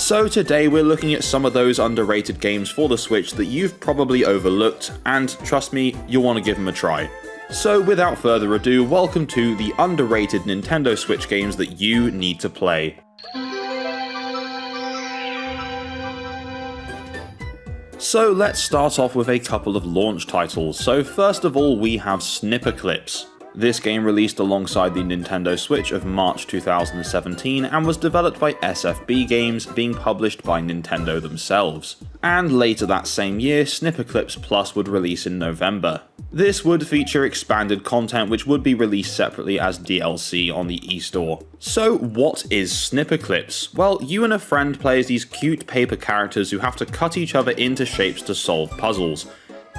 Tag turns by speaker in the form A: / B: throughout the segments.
A: So today we're looking at some of those underrated games for the Switch that you've probably overlooked, and trust me, you'll want to give them a try. So without further ado, welcome to the underrated Nintendo Switch games that you need to play. So let's start off with a couple of launch titles. So first of all, we have Snipperclips. This game released alongside the Nintendo Switch of March 2017 and was developed by SFB Games, being published by Nintendo themselves. And later that same year, Snipperclips Plus would release in November. This would feature expanded content which would be released separately as DLC on the eStore. So what is Snipperclips? Well, you and a friend play as these cute paper characters who have to cut each other into shapes to solve puzzles.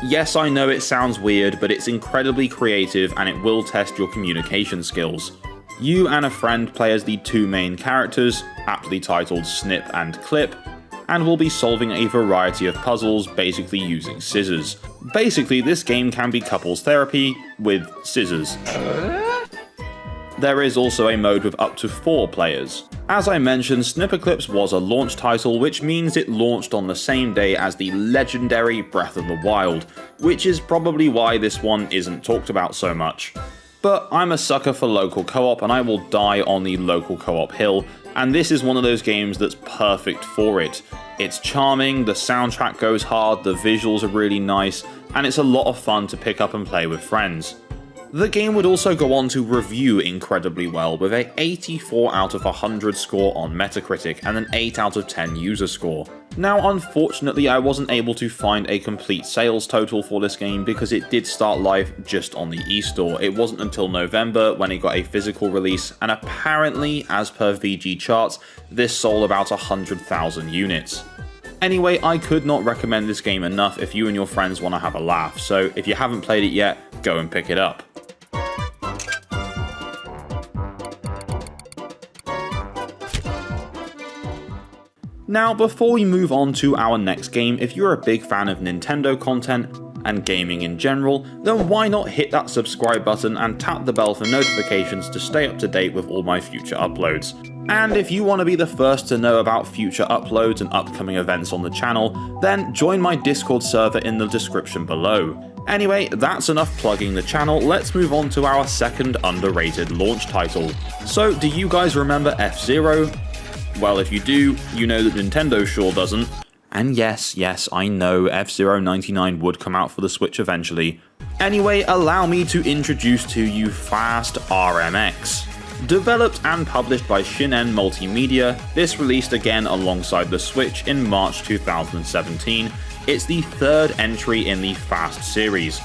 A: Yes, I know it sounds weird, but it's incredibly creative and it will test your communication skills. You and a friend play as the two main characters, aptly titled Snip and Clip, and will be solving a variety of puzzles basically using scissors. Basically, this game can be couples therapy with scissors. There is also a mode with up to 4 players. As I mentioned, Snipperclips was a launch title, which means it launched on the same day as the legendary Breath of the Wild, which is probably why this one isn't talked about so much. But I'm a sucker for local co-op and I will die on the local co-op hill, and this is one of those games that's perfect for it. It's charming, the soundtrack goes hard, the visuals are really nice, and it's a lot of fun to pick up and play with friends. The game would also go on to review incredibly well, with a 84 out of 100 score on Metacritic and an 8 out of 10 user score. Now unfortunately I wasn't able to find a complete sales total for this game because it did start live just on the eStore. It wasn't until November when it got a physical release, and apparently, as per VG charts, this sold about 100,000 units. Anyway, I could not recommend this game enough if you and your friends want to have a laugh, so if you haven't played it yet, go and pick it up. Now, before we move on to our next game, if you're a big fan of Nintendo content and gaming in general, then why not hit that subscribe button and tap the bell for notifications to stay up to date with all my future uploads. And if you want to be the first to know about future uploads and upcoming events on the channel, then join my Discord server in the description below. Anyway, that's enough plugging the channel, let's move on to our second underrated launch title. So, do you guys remember F-Zero? Well, if you do, you know that Nintendo sure doesn't. And yes, I know F-Zero 99 would come out for the Switch eventually. Anyway, allow me to introduce to you Fast RMX. Developed and published by Shinen Multimedia, this released again alongside the Switch in March 2017. It's the third entry in the Fast series,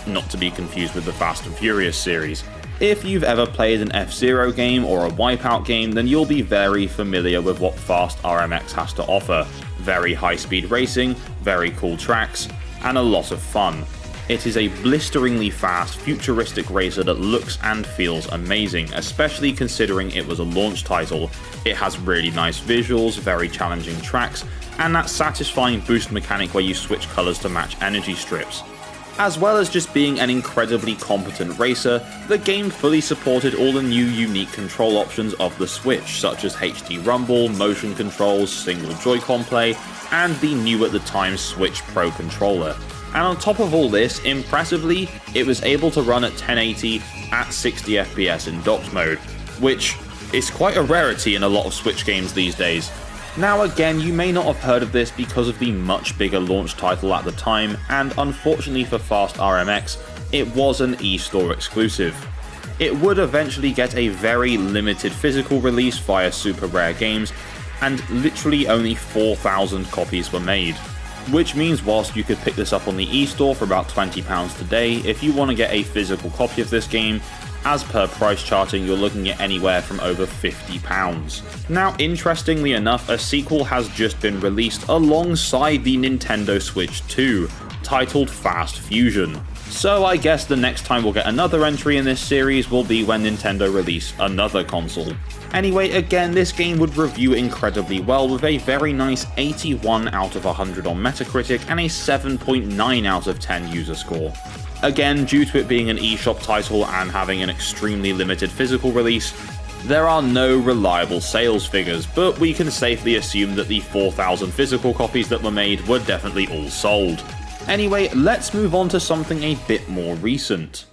A: not to be confused with the Fast and Furious series. If you've ever played an F-Zero game or a Wipeout game, then you'll be very familiar with what Fast RMX has to offer. Very high-speed racing, very cool tracks, and a lot of fun. It is a blisteringly fast, futuristic racer that looks and feels amazing, especially considering it was a launch title. It has really nice visuals, very challenging tracks, and that satisfying boost mechanic where you switch colours to match energy strips. As well as just being an incredibly competent racer, the game fully supported all the new unique control options of the Switch, such as HD Rumble, motion controls, single Joy-Con play, and the new at the time Switch Pro controller. And on top of all this, impressively, it was able to run at 1080 at 60 FPS in docked mode, which is quite a rarity in a lot of Switch games these days. Now again, you may not have heard of this because of the much bigger launch title at the time, and unfortunately for Fast RMX, it was an eStore exclusive. It would eventually get a very limited physical release via Super Rare Games, and literally only 4,000 copies were made. Which means whilst you could pick this up on the eStore for about £20 today, if you want to get a physical copy of this game, as per price charting, you're looking at anywhere from over £50. Now, interestingly enough, a sequel has just been released alongside the Nintendo Switch 2, titled Fast Fusion. So I guess the next time we'll get another entry in this series will be when Nintendo release another console. Anyway, again, this game would review incredibly well with a very nice 81 out of 100 on Metacritic and a 7.9 out of 10 user score. Again, due to it being an eShop title and having an extremely limited physical release, There are no reliable sales figures, but we can safely assume that the 4,000 physical copies that were made were definitely all sold. Anyway, let's move on to something a bit more recent.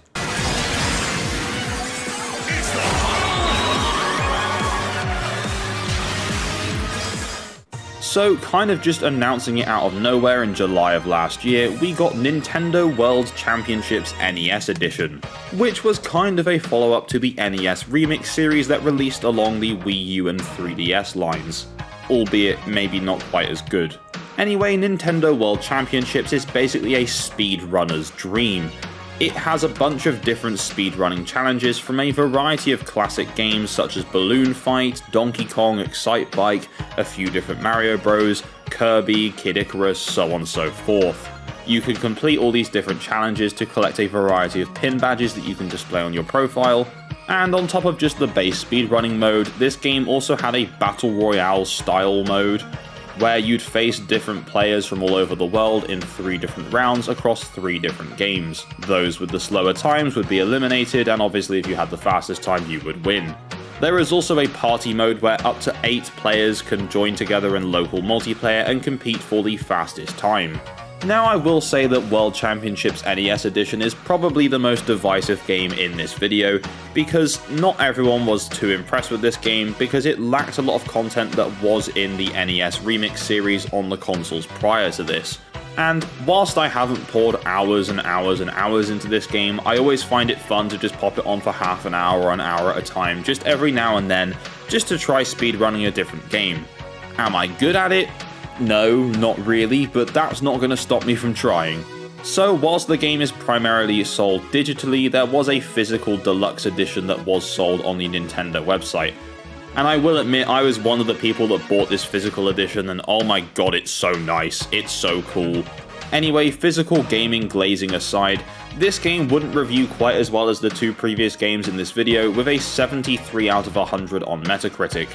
A: So, kind of just announcing it out of nowhere in July of last year, we got Nintendo World Championships NES Edition, which was kind of a follow-up to the NES Remix series that released along the Wii U and 3DS lines, albeit maybe not quite as good. Anyway, Nintendo World Championships is basically a speedrunner's dream. It has a bunch of different speedrunning challenges from a variety of classic games such as Balloon Fight, Donkey Kong, Excite Bike, a few different Mario Bros, Kirby, Kid Icarus, so on and so forth. You can complete all these different challenges to collect a variety of pin badges that you can display on your profile, and on top of just the base speedrunning mode, this game also had a Battle Royale style mode, where you'd face different players from all over the world in 3 different rounds across 3 different games. Those with the slower times would be eliminated, and obviously if you had the fastest time you would win. There is also a party mode where up to 8 players can join together in local multiplayer and compete for the fastest time. Now I will say that World Championships NES Edition is probably the most divisive game in this video, because not everyone was too impressed with this game because it lacked a lot of content that was in the NES Remix series on the consoles prior to this. And whilst I haven't poured hours and hours and hours into this game, I always find it fun to just pop it on for half an hour or an hour at a time, just every now and then, just to try speedrunning a different game. Am I good at it? No, not really, but that's not going to stop me from trying. So whilst the game is primarily sold digitally, there was a physical deluxe edition that was sold on the Nintendo website. And I will admit, I was one of the people that bought this physical edition, and oh my god, it's so nice, it's so cool. Anyway, physical gaming glazing aside, this game wouldn't review quite as well as the 2 previous games in this video, with a 73 out of 100 on Metacritic.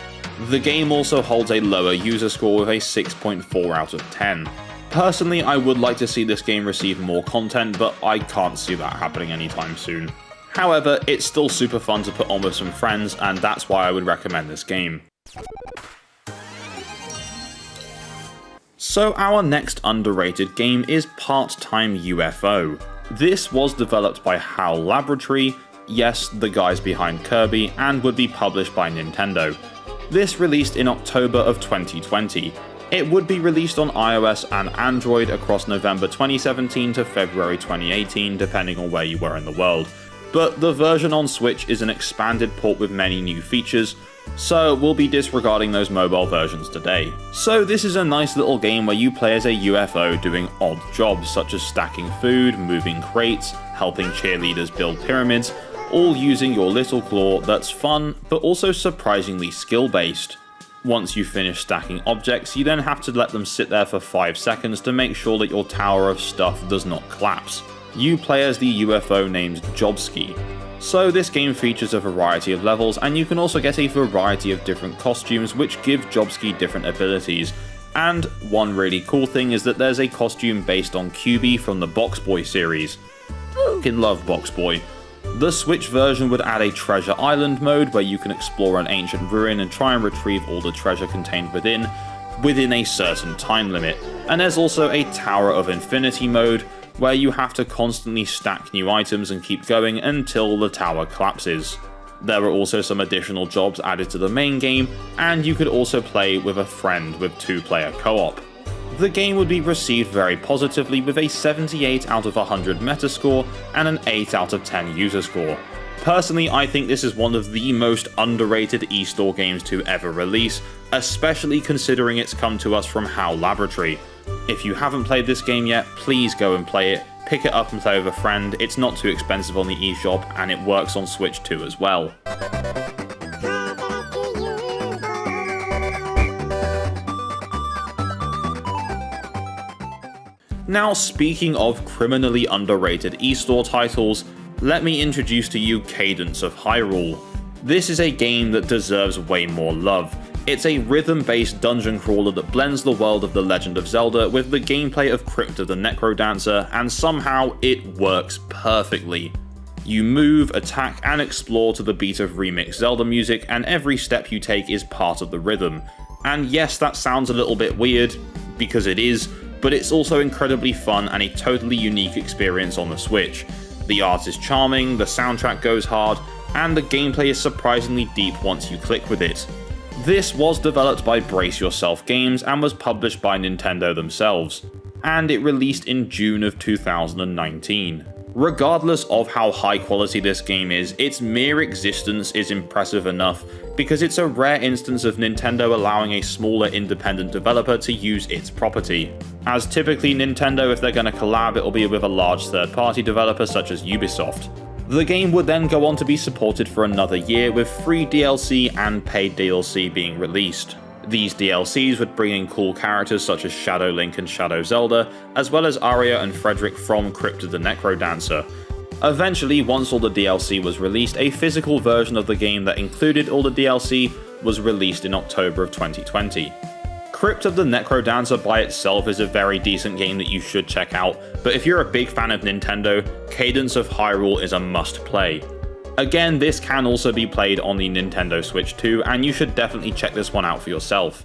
A: The game also holds a lower user score with a 6.4 out of 10. Personally, I would like to see this game receive more content, but I can't see that happening anytime soon. However, it's still super fun to put on with some friends, and that's why I would recommend this game. So our next underrated game is Time UFO. This was developed by HAL Laboratory, yes, the guys behind Kirby, and would be published by Nintendo. This released in October of 2020. It would be released on iOS and Android across November 2017 to February 2018, depending on where you were in the world. But the version on Switch is an expanded port with many new features, so we'll be disregarding those mobile versions today. So this is a nice little game where you play as a UFO doing odd jobs such as stacking food, moving crates, helping cheerleaders build pyramids, all using your little claw that's fun, but also surprisingly skill-based. Once you finish stacking objects, you then have to let them sit there for 5 seconds to make sure that your tower of stuff does not collapse. You play as the UFO named Jobski. So this game features a variety of levels, and you can also get a variety of different costumes which give Jobski different abilities. And one really cool thing is that there's a costume based on QB from the Box Boy series. Fucking love Box Boy. The Switch version would add a Treasure Island mode where you can explore an ancient ruin and try and retrieve all the treasure contained within a certain time limit. And there's also a Tower of Infinity mode where you have to constantly stack new items and keep going until the tower collapses. There are also some additional jobs added to the main game, and you could also play with a friend with 2-player co-op. The game would be received very positively with a 78 out of 100 Metascore and an 8 out of 10 user score. Personally, I think this is one of the most underrated eStore games to ever release, especially considering it's come to us from HAL Laboratory. If you haven't played this game yet, please go and play it, pick it up and play with a friend. It's not too expensive on the eShop, and it works on Switch too as well. Now, speaking of criminally underrated eStore titles, let me introduce to you Cadence of Hyrule. This is a game that deserves way more love. It's a rhythm-based dungeon crawler that blends the world of The Legend of Zelda with the gameplay of Crypt of the Necrodancer, and somehow it works perfectly. You move, attack, and explore to the beat of remixed Zelda music, and every step you take is part of the rhythm. And yes, that sounds a little bit weird, because it is, but it's also incredibly fun and a totally unique experience on the Switch. The art is charming, the soundtrack goes hard, and the gameplay is surprisingly deep once you click with it. This was developed by Brace Yourself Games and was published by Nintendo themselves, and it released in June of 2019. Regardless of how high quality this game is, its mere existence is impressive enough because it's a rare instance of Nintendo allowing a smaller independent developer to use its property. As typically Nintendo, if they're going to collab, it'll be with a large third-party developer such as Ubisoft. The game would then go on to be supported for another year with free DLC and paid DLC being released. These DLCs would bring in cool characters such as Shadow Link and Shadow Zelda, as well as Arya and Frederick from Crypt of the Necrodancer. Eventually, once all the DLC was released, a physical version of the game that included all the DLC was released in October of 2020. Crypt of the Necrodancer by itself is a very decent game that you should check out, but if you're a big fan of Nintendo, Cadence of Hyrule is a must-play. Again, this can also be played on the Nintendo Switch too, and you should definitely check this one out for yourself.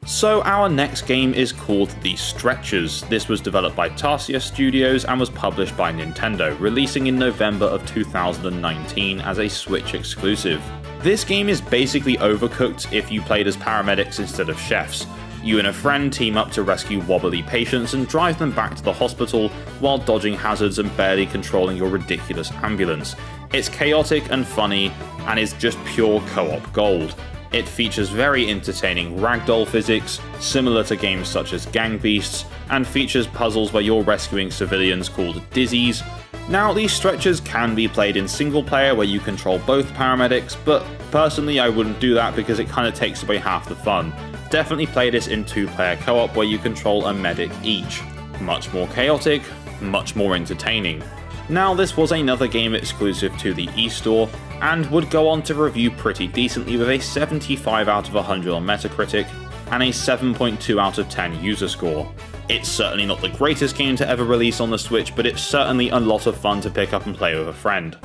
A: So our next game is called The Stretchers. This was developed by Tarsier Studios and was published by Nintendo, releasing in November of 2019 as a Switch exclusive. This game is basically Overcooked if you played as paramedics instead of chefs. You and a friend team up to rescue wobbly patients and drive them back to the hospital while dodging hazards and barely controlling your ridiculous ambulance. It's chaotic and funny, and is just pure co-op gold. It features very entertaining ragdoll physics, similar to games such as Gang Beasts, and features puzzles where you're rescuing civilians called Dizzies. Now, these stretchers can be played in single player where you control both paramedics, but personally I wouldn't do that because it kind of takes away half the fun. Definitely play this in 2-player co-op where you control a medic each. Much more chaotic, much more entertaining. Now, this was another game exclusive to the eStore, and would go on to review pretty decently with a 75 out of 100 on Metacritic, and a 7.2 out of 10 user score. It's certainly not the greatest game to ever release on the Switch, but it's certainly a lot of fun to pick up and play with a friend.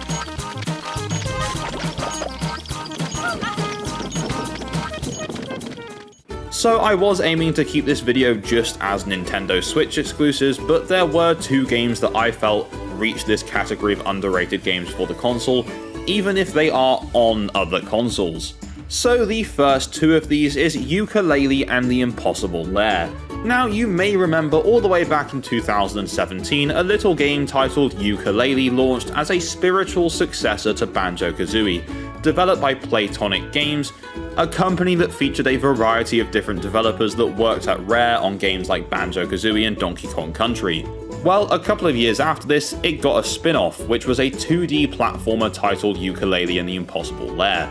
A: So I was aiming to keep this video just as Nintendo Switch exclusives, but there were 2 games that I felt reached this category of underrated games for the console, even if they are on other consoles. So the first 2 of these is Yooka-Laylee and The Impossible Lair. Now, you may remember all the way back in 2017, a little game titled Yooka-Laylee launched as a spiritual successor to Banjo-Kazooie, developed by Playtonic Games, a company that featured a variety of different developers that worked at Rare on games like Banjo-Kazooie and Donkey Kong Country. Well, a couple of years after this, it got a spin-off, which was a 2D platformer titled Yooka-Laylee and The Impossible Lair.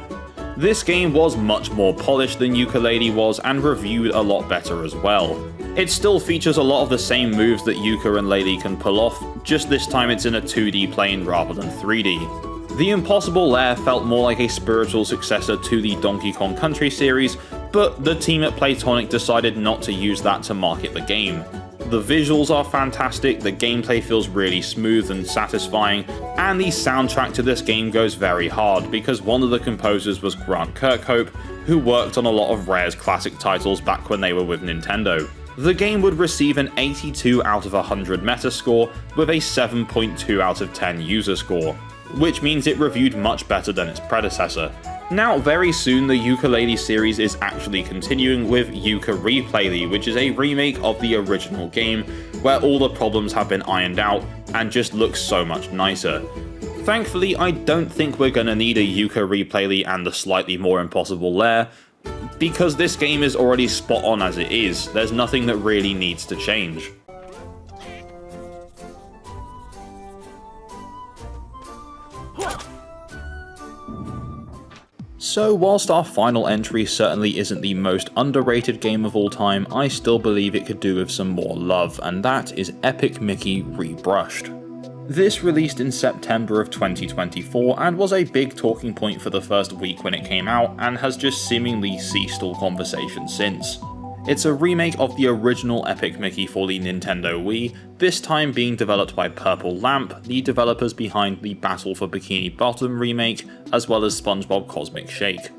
A: This game was much more polished than Yooka-Laylee was and reviewed a lot better as well. It still features a lot of the same moves that Yooka and Laylee can pull off, just this time it's in a 2D plane rather than 3D. The Impossible Lair felt more like a spiritual successor to the Donkey Kong Country series, but the team at Playtonic decided not to use that to market the game. The visuals are fantastic, the gameplay feels really smooth and satisfying, and the soundtrack to this game goes very hard because one of the composers was Grant Kirkhope, who worked on a lot of Rare's classic titles back when they were with Nintendo. The game would receive an 82 out of 100 Metascore with a 7.2 out of 10 user score, which means it reviewed much better than its predecessor. Now, very soon the Yooka-Laylee series is actually continuing with Yooka-Laylee, which is a remake of the original game, where all the problems have been ironed out and just looks so much nicer. Thankfully, I don't think we're gonna need a Yooka-Laylee and the slightly more impossible Lair, because this game is already spot on as it is. There's nothing that really needs to change. So whilst our final entry certainly isn't the most underrated game of all time, I still believe it could do with some more love, and that is Epic Mickey Rebrushed. This released in September of 2024 and was a big talking point for the first week when it came out, and has just seemingly ceased all conversation since. It's a remake of the original Epic Mickey for the Nintendo Wii, this time being developed by Purple Lamp, the developers behind the Battle for Bikini Bottom remake, as well as SpongeBob Cosmic Shake,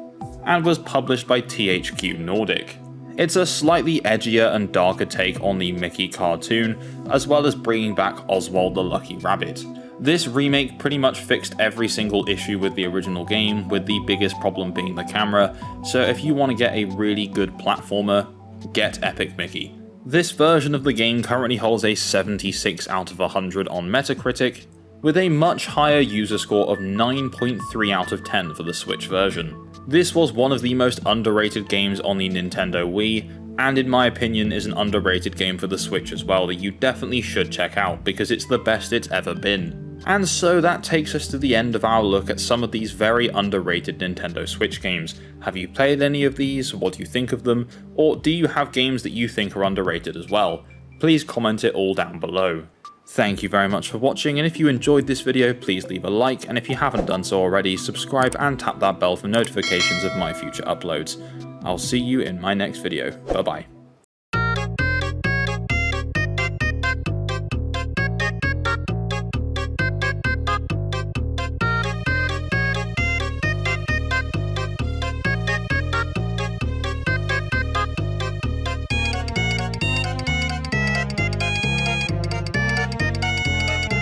A: and was published by THQ Nordic. It's a slightly edgier and darker take on the Mickey cartoon, as well as bringing back Oswald the Lucky Rabbit. This remake pretty much fixed every single issue with the original game, with the biggest problem being the camera, so if you want to get a really good platformer, get Epic Mickey. This version of the game currently holds a 76 out of 100 on Metacritic, with a much higher user score of 9.3 out of 10 for the Switch version. This was one of the most underrated games on the Nintendo Wii, and in my opinion is an underrated game for the Switch as well that you definitely should check out because it's the best it's ever been. And so that takes us to the end of our look at some of these very underrated Nintendo Switch games. Have you played any of these? What do you think of them? Or do you have games that you think are underrated as well? Please comment it all down below. Thank you very much for watching, and if you enjoyed this video, please leave a like, and if you haven't done so already, subscribe and tap that bell for notifications of my future uploads. I'll see you in my next video. Bye bye.